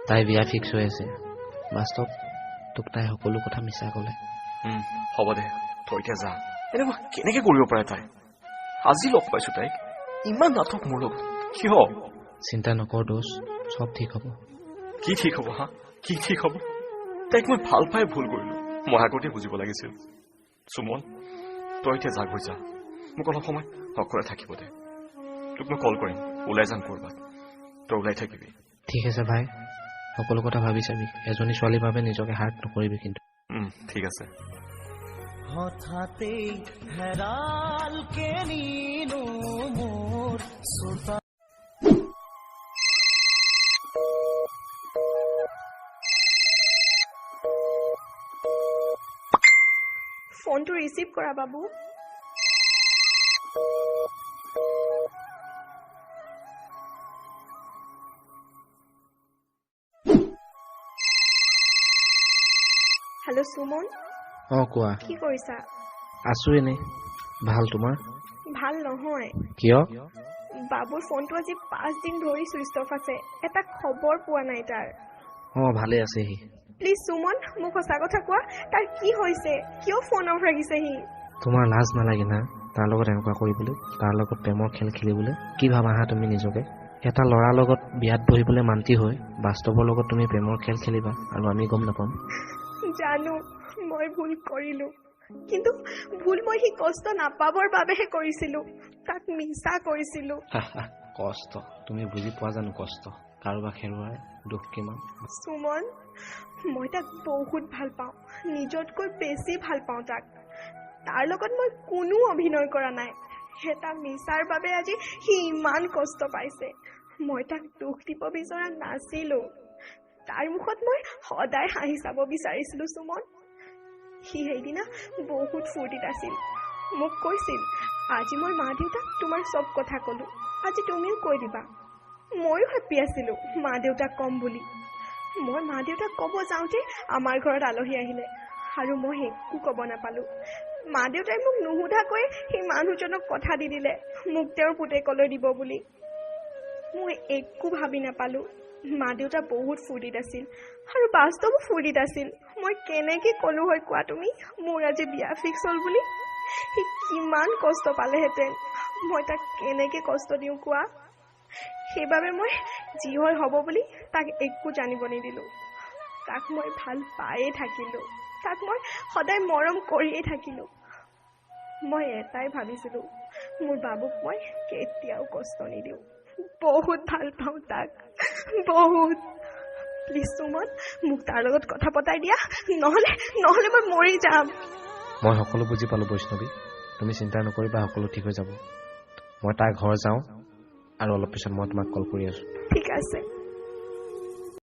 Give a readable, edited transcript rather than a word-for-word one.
তাই বিয়া ফিক্স হৈ আছে। বাস্তৱ তোক তাই সকলো কথা মিছা ক'লে। হ'ব দে, তই এতিয়া যা। এনেকুৱা কেনেকে কৰিব পাৰে তাই? আজি লগ পাইছো তাইক, ইমান নাটক মোৰ লগত কিয়? চিন্তা নকৰ দোষ, চব ঠিক হ'ব। কি ঠিক হ'ব হা? কি ঠিক হ'ব? তাইক মই ভাল পাই ভুল কৰিলো, মই আগতে বুজিব লাগিছিল। সুমন, তই এতিয়া যা, গৈ যা। মোক অলপ সময় অকলে থাকিব দে। তোক মই কল কৰিম, ওলাই যাম কৰবাত, তই ওলাই থাকিবি। ঠিক আছে ভাই, সকলো কথা ভাবি চাবি। এজনী ছোৱালীৰ বাবে নিজকে হাৰ্ট নকৰিবি কিন্তু। ঠিক আছে। হঠাতে হেৰাল কে নিনো মোৰ সুতা। ফোনটো ৰিচিভ কৰা বাবু। হেল্ল' সুমন। কোৱা। কি কৰিছা? আছো এনে। ভাল, তোমাৰ? ভাল নহয়। কিয়? বাবুৰ ফোনটো আজি 5 দিন ধৰি চুইচ অফ আছে, এটা খবৰ পোৱা নাই তাৰ। ভালে আছে সি। প্লিজ সুমন, মোক সঁচা কথা কোৱা, তাৰ কি হৈছে? কিয় ফোন অফ ৰাখিছে সি? তোমাৰ লাজ নালাগে না তাৰ লগত এনেকুৱা কৰিবলৈ, তাৰ লগত প্ৰেমৰ খেল খেলিবলৈ? কি ভাবা হা তুমি নিজকে? এটা ল'ৰাৰ লগত বিয়াত বহিবলৈ মান্তি হৈ বাস্তৱৰ লগত তুমি প্ৰেমৰ খেল খেলিবা আৰু আমি গম নাপাম? জানো মই ভুল কৰিলো, কিন্তু ভুল মই সি কষ্ট নাপাবৰ বাবেহে কৰিছিলো, তাক মিছা কৰিছিলো। কষ্ট তুমি বুজি পোৱা জানো? কষ্ট কাৰোবাক হেৰুৱাৰ দুখ কিমান? সুমন, মই তাক বহুত ভাল পাওঁ, নিজতকৈ বেছি ভাল পাওঁ তাক। তাৰ লগত মই কোনো অভিনয় কৰা নাই। এটা মিছাৰ বাবে আজি সি ইমান কষ্ট পাইছে। মই তাক দুখ দিব বিচৰা নাছিলো। তাৰ মুখত মই সদায় হাঁহি চাব বিচাৰিছিলো সুমন। সি সেইদিনা বহুত ফূৰ্তিত আছিল, মোক কৈছিল আজি মই মা দেউতাক তোমাৰ চব কথা কলো, আজি তুমিও কৈ দিবা। ময়ো হেপ্পী আছিলো মা দেউতাক কম বুলি। মই মা দেউতাক ক'ব যাওঁতে আমাৰ ঘৰত আলহী আহিলে আৰু মই একো ক'ব নাপালো। মা দেউতাই মোক নুসুধাকৈ সেই মানুহজনক কথা দি দিলে মোক তেওঁৰ পুতেকলৈ দিব বুলি। মই একো ভাবি নাপালো। মা দেউতা বহুত ফূৰ্তিত আছিল আৰু বাস্তৱো ফূৰ্তিত আছিল। মই কেনেকে ক'লো হয় কোৱা তুমি মোৰ আজি বিয়া ফিক্স হ'ল বুলি? সি কিমান কষ্ট পালেহেঁতেন, মই তাক কেনেকে কষ্ট দিওঁ কোৱা? সেইবাবে মই যি হয় হ'ব বুলি তাক একো জানিব নিদিলো। তাক মই ভাল পায়ে থাকিলো, তাক মই সদায় মৰম কৰিয়ে থাকিলো। মই এটাই ভাবিছিলো, মোৰ বাবুক মই কেতিয়াও কষ্ট নিদিওঁ। বহুত ভাল পাওঁ তাক, বহুত। প্লিজ সুমন, মোক তাৰ লগত কথা পতাই দিয়া, নহলে মই মৰি যাম। মই সকলো বুজি পালো বৈষ্ণৱী, তুমি চিন্তা নকৰিবা, সকলো ঠিক হৈ যাব। মই তাৰ ঘৰ যাওঁ আৰু অলপ পিছত মই তোমাক কল কৰি আছো। ঠিক আছে।